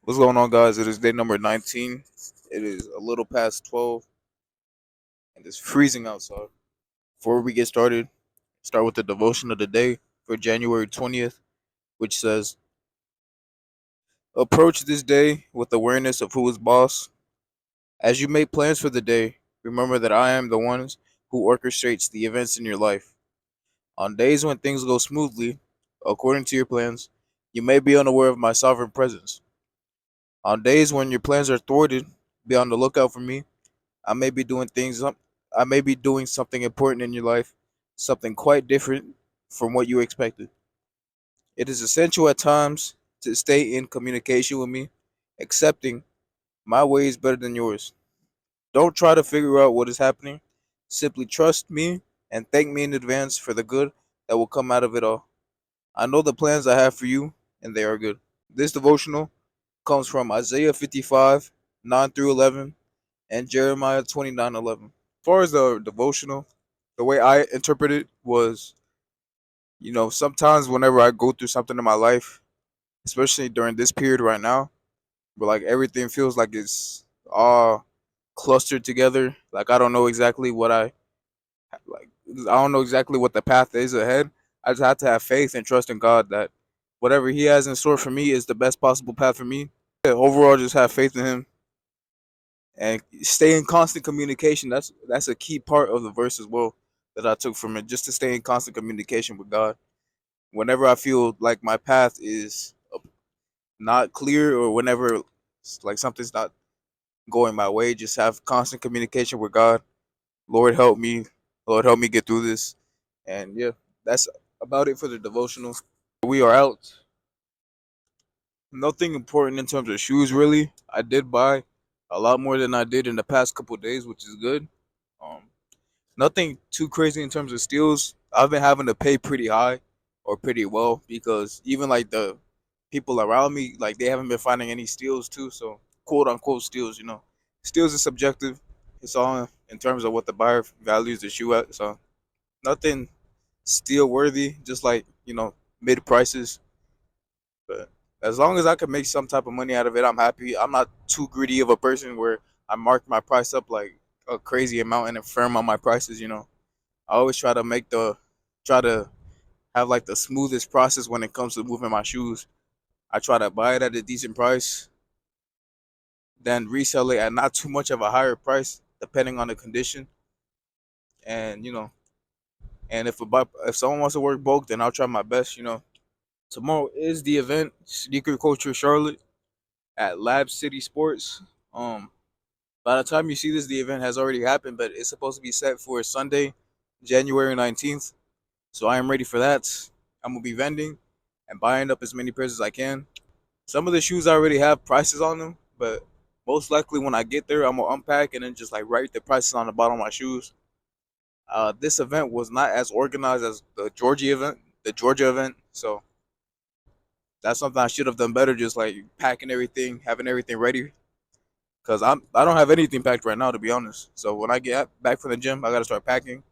What's going on, guys? It is day number 19. It is a little past 12, and it's freezing outside. Before we get started, start with the devotion of the day for January 20th, which says, approach this day with awareness of who is boss. As you make plans for the day, remember that I am the one who orchestrates the events in your life. On days when things go smoothly, according to your plans, you may be unaware of my sovereign presence. On days when your plans are thwarted, be on the lookout for me. I may be doing things I may be doing something important in your life, something quite different from what you expected. It is essential at times to stay in communication with me, accepting my way is better than yours. Don't try to figure out what is happening. Simply trust me and thank me in advance for the good that will come out of it all. I know the plans I have for you, and they are good. This devotional comes from Isaiah 55, 9 through 11, and Jeremiah 29:11. As far as the devotional, the way I interpret it was, sometimes whenever I go through something in my life, especially during this period right now, where like everything feels like it's all clustered together, like I don't know exactly what like. I don't know exactly what the path is ahead. I just have to have faith and trust in God that whatever He has in store for me is the best possible path for me. Yeah, overall, just have faith in Him and stay in constant communication. That's a key part of the verse as well that I took from it. Just to stay in constant communication with God. Whenever I feel like my path is not clear, or whenever like something's not going my way, just have constant communication with God. Lord help me. Lord help me get through this. And yeah, that's about it for the devotional. We are out. Nothing important in terms of shoes really. I did buy a lot more than I did in the past couple of days, which is good. Um, Nothing too crazy in terms of steals. I've been having to pay pretty high or pretty well because even like the people around me, like they haven't been finding any steals too. So quote unquote steals. Steals is subjective. It's all in terms of what the buyer values the shoe at. So nothing steal worthy, just like mid prices. But as long as I can make some type of money out of it, I'm happy. I'm not too greedy of a person where I mark my price up like a crazy amount and then firm on my prices. I always try to have like the smoothest process when it comes to moving my shoes. I try to buy it at a decent price, then resell it at not too much of a higher price, depending on the condition. And if someone wants to work bulk, then I'll try my best. Tomorrow is the event, Sneaker Culture Charlotte at Lab City Sports. Um, by the time you see this, the event has already happened, but it's supposed to be set for Sunday, January 19th. So I am ready for that. I'm gonna be vending and buying up as many pairs as I can. Some of the shoes I already have prices on them, but most likely when I get there, I'm gonna unpack and then just like write the prices on the bottom of my shoes. This event was not as organized as the Georgia event. So that's something I should have done better. Just like packing everything, having everything ready. Cause I don't have anything packed right now, to be honest. So when I get back from the gym, I gotta start packing,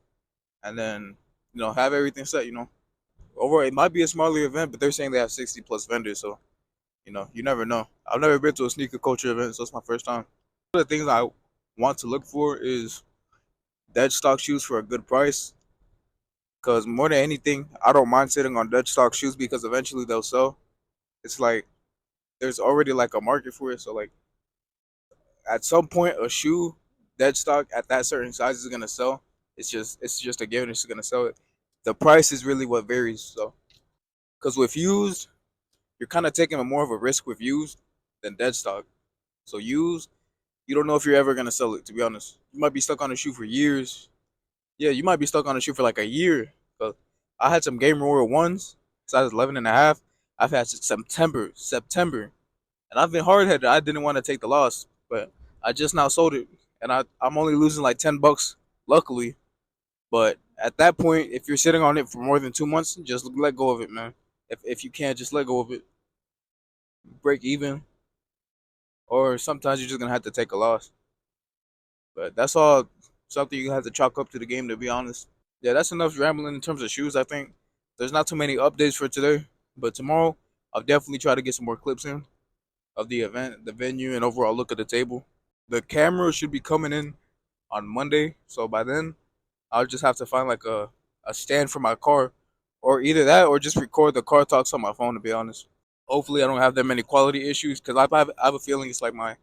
and then have everything set. Overall, it might be a smaller event, but they're saying they have 60 plus vendors. So you never know. I've never been to a sneaker culture event, so it's my first time. One of the things I want to look for is dead stock shoes for a good price. Because more than anything, I don't mind sitting on dead stock shoes because eventually they'll sell. It's like there's already like a market for it. So like at some point, a shoe dead stock at that certain size is gonna sell. It's just a given. It's gonna sell it. The price is really what varies. So because with used, you're kind of taking a more of a risk with used than dead stock. So used, you don't know if you're ever gonna sell it. To be honest, you might be stuck on a shoe for years. Yeah, you might be stuck on a shoe for like a year. Cause I had some Game Royal ones, size 11 and a half. I've had September, and I've been hard headed. I didn't want to take the loss, but I just now sold it, and I'm only losing like $10, luckily. But at that point, if you're sitting on it for more than 2 months, just let go of it, man. If you can't, just let go of it. Break even, or sometimes you're just gonna have to take a loss. But that's all something you have to chalk up to the game, to be honest. Yeah, that's enough rambling in terms of shoes. I think there's not too many updates for today, but tomorrow I'll definitely try to get some more clips in. of the event, the venue, and overall look at the table. The camera should be coming in on Monday, so by then I'll just have to find like a stand for my car, or either that or just record the car talks on my phone. To be honest, hopefully I don't have that many quality issues because I have a feeling it's like my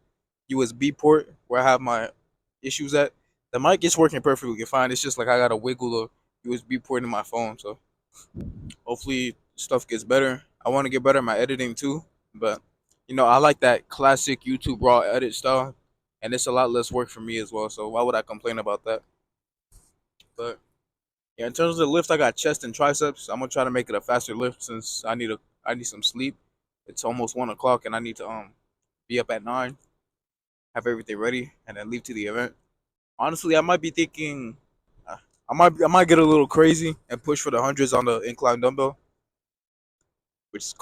USB port where I have my issues at. The mic is working perfectly fine. It's just like I gotta wiggle the USB port in my phone. So hopefully stuff gets better. I want to get better at my editing too, but I like that classic YouTube raw edit style, and it's a lot less work for me as well. So why would I complain about that? But yeah, in terms of the lift, I got chest and triceps. I'm gonna try to make it a faster lift since I need some sleep. It's almost 1 o'clock, and I need to be up at 9, have everything ready, and then leave to the event. Honestly, I might be thinking, I might get a little crazy and push for the hundreds on the incline dumbbell,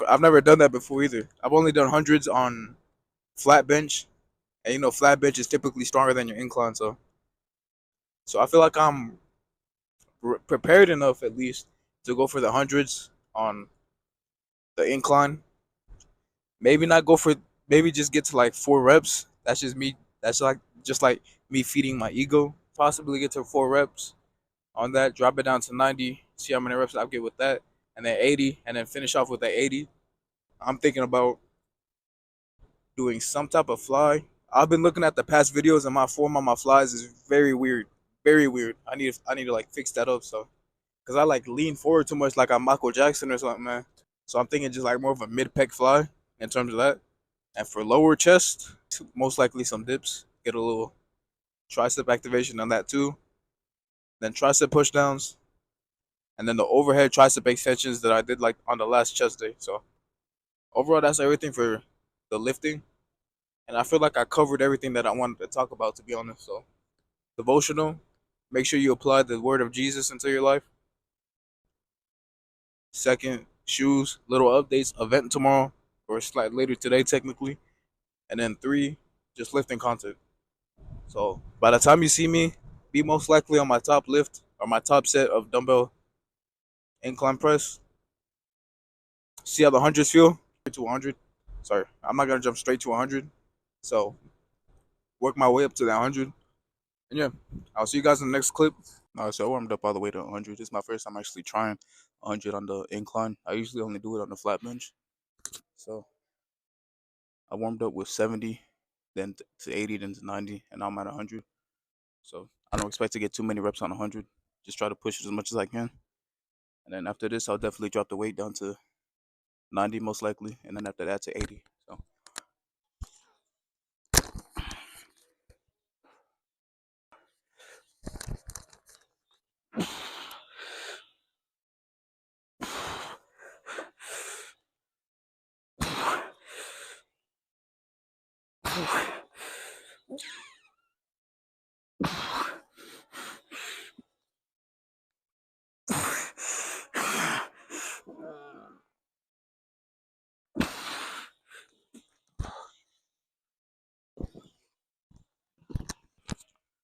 I've never done that before either. I've only done hundreds on flat bench, and flat bench is typically stronger than your incline. So I feel like I'm prepared enough at least to go for the hundreds on the incline. Maybe not go for, maybe just get to like 4 reps. That's just me. That's like just like me feeding my ego. Possibly get to 4 reps on that. Drop it down to 90. See how many reps I get with that, and then 80, and then finish off with that 80. I'm thinking about doing some type of fly. I've been looking at the past videos and my form on my flies is very weird, very weird. I need to like fix that up. So because I like lean forward too much, like I'm Michael Jackson or something, man. So I'm thinking just like more of a mid pec fly in terms of that. And for lower chest, most likely some dips. Get a little tricep activation on that too. Then tricep push downs, and then the overhead tricep extensions that I did like on the last chest day. So overall, that's everything for the lifting. And I feel like I covered everything that I wanted to talk about, to be honest. So devotional, make sure you apply the word of Jesus into your life. Second, shoes, little updates, event tomorrow or slight later today technically. And then 3, just lifting content. So by the time you see me, be most likely on my top lift or my top set of dumbbell incline press. See how the hundreds feel? To 100. Sorry, I'm not gonna jump straight to 100. So work my way up to that 100. And yeah, I'll see you guys in the next clip. So I warmed up all the way to 100. This is my first time actually trying 100 on the incline. I usually only do it on the flat bench. So I warmed up with 70, then to 80, then to 90, and now I'm at 100. So I don't expect to get too many reps on 100. Just try to push it as much as I can. And then after this, I'll definitely drop the weight down to 90 most likely, and then after that to 80.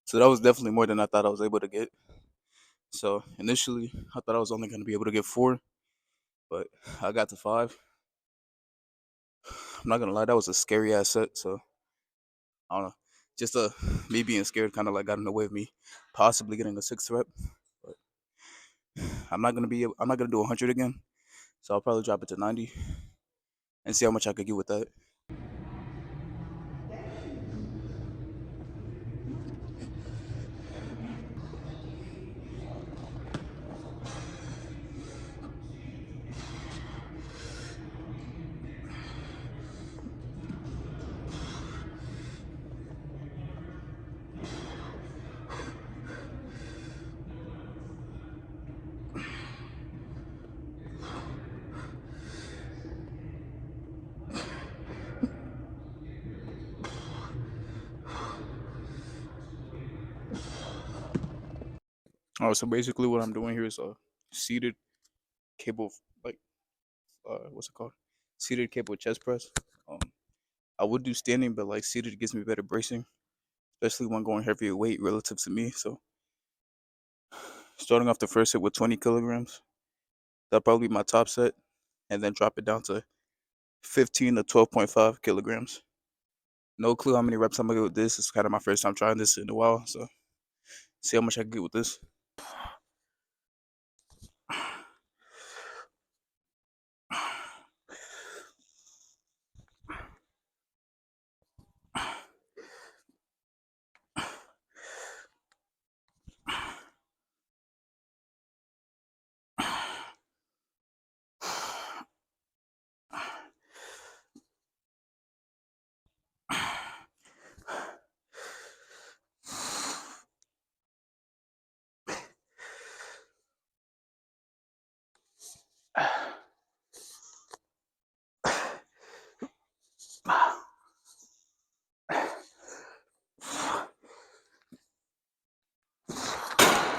So that was definitely more than I thought I was able to get. So initially, I thought I was only going to be able to get 4, but I got to 5. I'm not gonna lie, that was a scary ass set. So I don't know, just me being scared kind of like got in the way of me possibly getting a 6th rep. But I'm not gonna do 100 again. So I'll probably drop it to 90 and see how much I could get with that. Oh, so basically what I'm doing here is a seated cable, like what's it called? Seated cable chest press. Um, I would do standing, but like seated gives me better bracing, especially when going heavier weight relative to me. So starting off the first set with 20 kilograms, that'll probably be my top set, and then drop it down to 15 to 12.5 kilograms. No clue how many reps I'm gonna get with this. It's kind of my first time trying this in a while, so see how much I can get with this.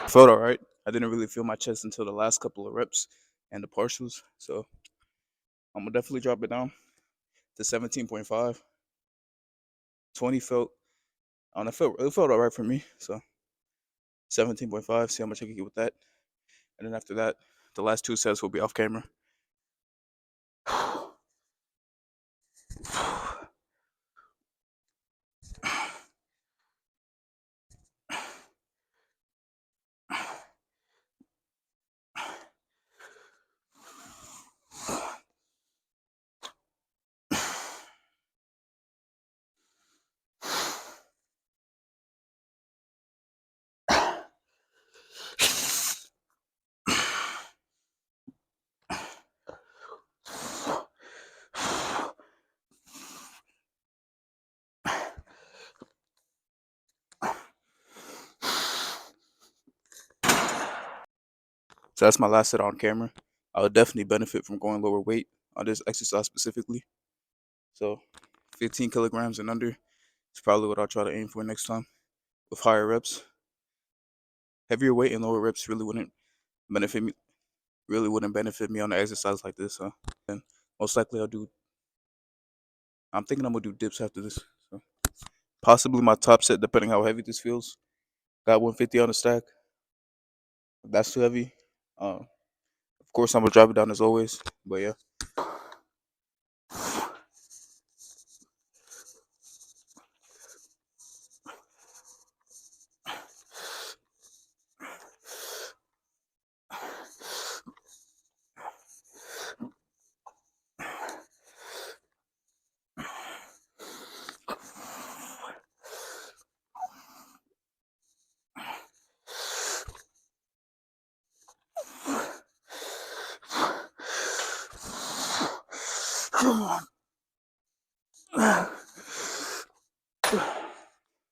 Felt all right. I didn't really feel my chest until the last couple of reps and the partials, so I'm gonna definitely drop it down to 17.5. 20 felt, I don't know, it felt all right for me, so 17.5. See how much I can get with that, and then after that, the last two sets will be off camera. So that's my last set on camera. I would definitely benefit from going lower weight on this exercise specifically. So 15 kilograms and under is probably what I'll try to aim for next time with higher reps. Heavier weight and lower reps benefit me really wouldn't benefit me on an exercise like this. And most likely I'm thinking I'm gonna do dips after this. So possibly my top set, depending how heavy this feels. Got 150 on the stack. If that's too heavy. Of course, I'm gonna drop it down as always. But yeah.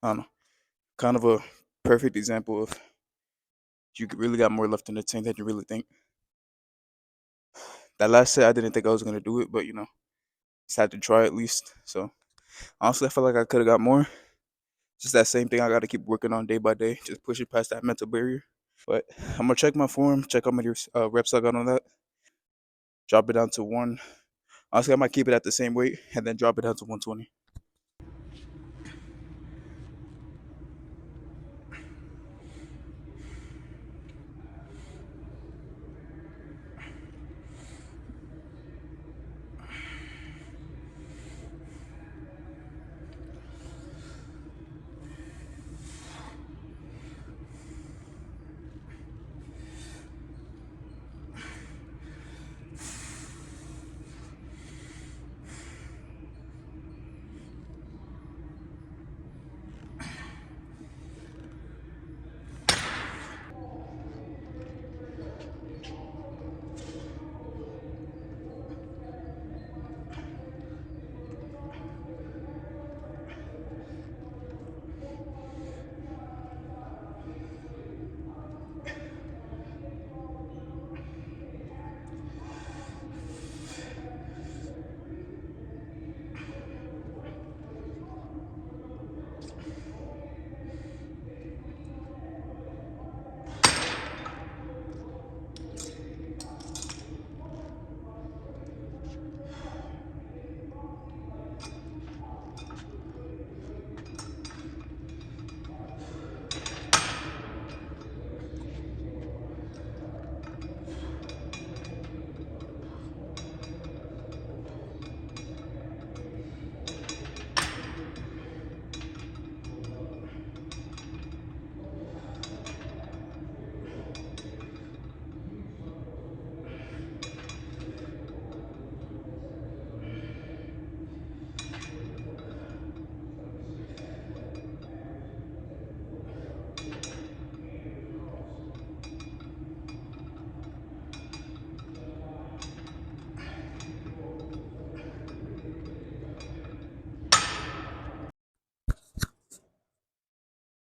I don't know. Kind of a perfect example of you really got more left in the tank than you really think. That last set, I didn't think I was gonna do it, but just had to try at least. So honestly, I feel like I could have got more. Just that same thing I got to keep working on day by day, just pushing past that mental barrier. But I'm gonna check my form, check how many reps I got on that, drop it down to one. Honestly, I might keep it at the same weight and then drop it down to 120.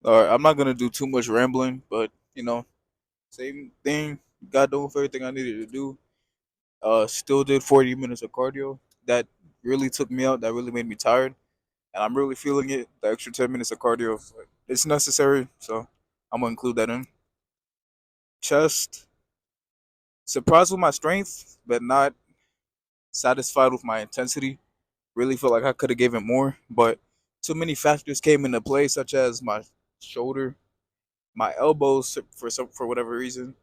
All right, I'm not gonna do too much rambling, but same thing. Got done with everything I needed to do. Still did 40 minutes of cardio. That really took me out. That really made me tired, and I'm really feeling it. The extra 10 minutes of cardio, it's necessary. So I'm gonna include that in. Chest. Surprised with my strength, but not satisfied with my intensity. Really feel like I could have given more, but too many factors came into play, such as my shoulder, my elbows for whatever reason.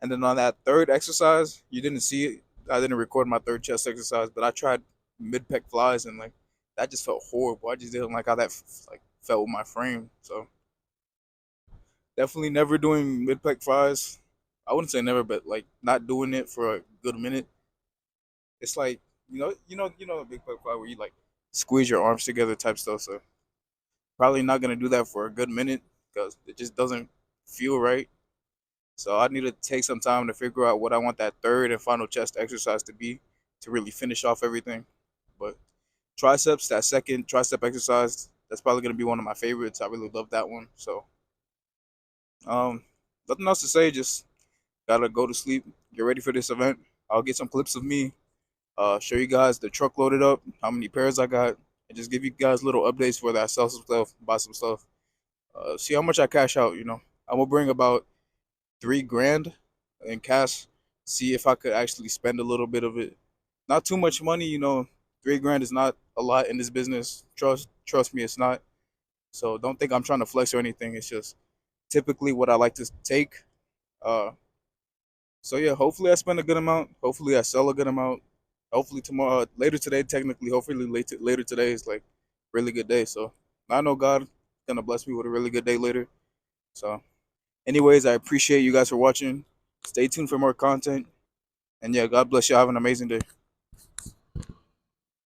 And then on that third exercise, you didn't see it. I didn't record my third chest exercise, but I tried mid pec flies and like that just felt horrible. I just didn't like how that like felt with my frame. So definitely never doing mid pec flies. I wouldn't say never, but like not doing it for a good minute. It's like a big pec fly where you like squeeze your arms together type stuff. So probably not gonna do that for a good minute because it just doesn't feel right. So I need to take some time to figure out what I want that third and final chest exercise to be to really finish off everything. But triceps, that second tricep exercise, that's probably gonna be one of my favorites. I really love that one. So um, nothing else to say. Just gotta go to sleep, get ready for this event. I'll get some clips of me, show you guys the truck loaded up, how many pairs I got, and just give you guys little updates whether I sell some stuff, buy some stuff, see how much I cash out. I'm gonna bring about 3 grand in cash. See if I could actually spend a little bit of it. Not too much money. 3 grand is not a lot in this business. Trust me, it's not. So don't think I'm trying to flex or anything. It's just typically what I like to take. Uh, so yeah, hopefully I spend a good amount. Hopefully I sell a good amount. Hopefully tomorrow, later today, technically, hopefully later today is like really good day. So I know God gonna bless me with a really good day later. So anyways, I appreciate you guys for watching. Stay tuned for more content. And yeah, God bless you. Have an amazing day.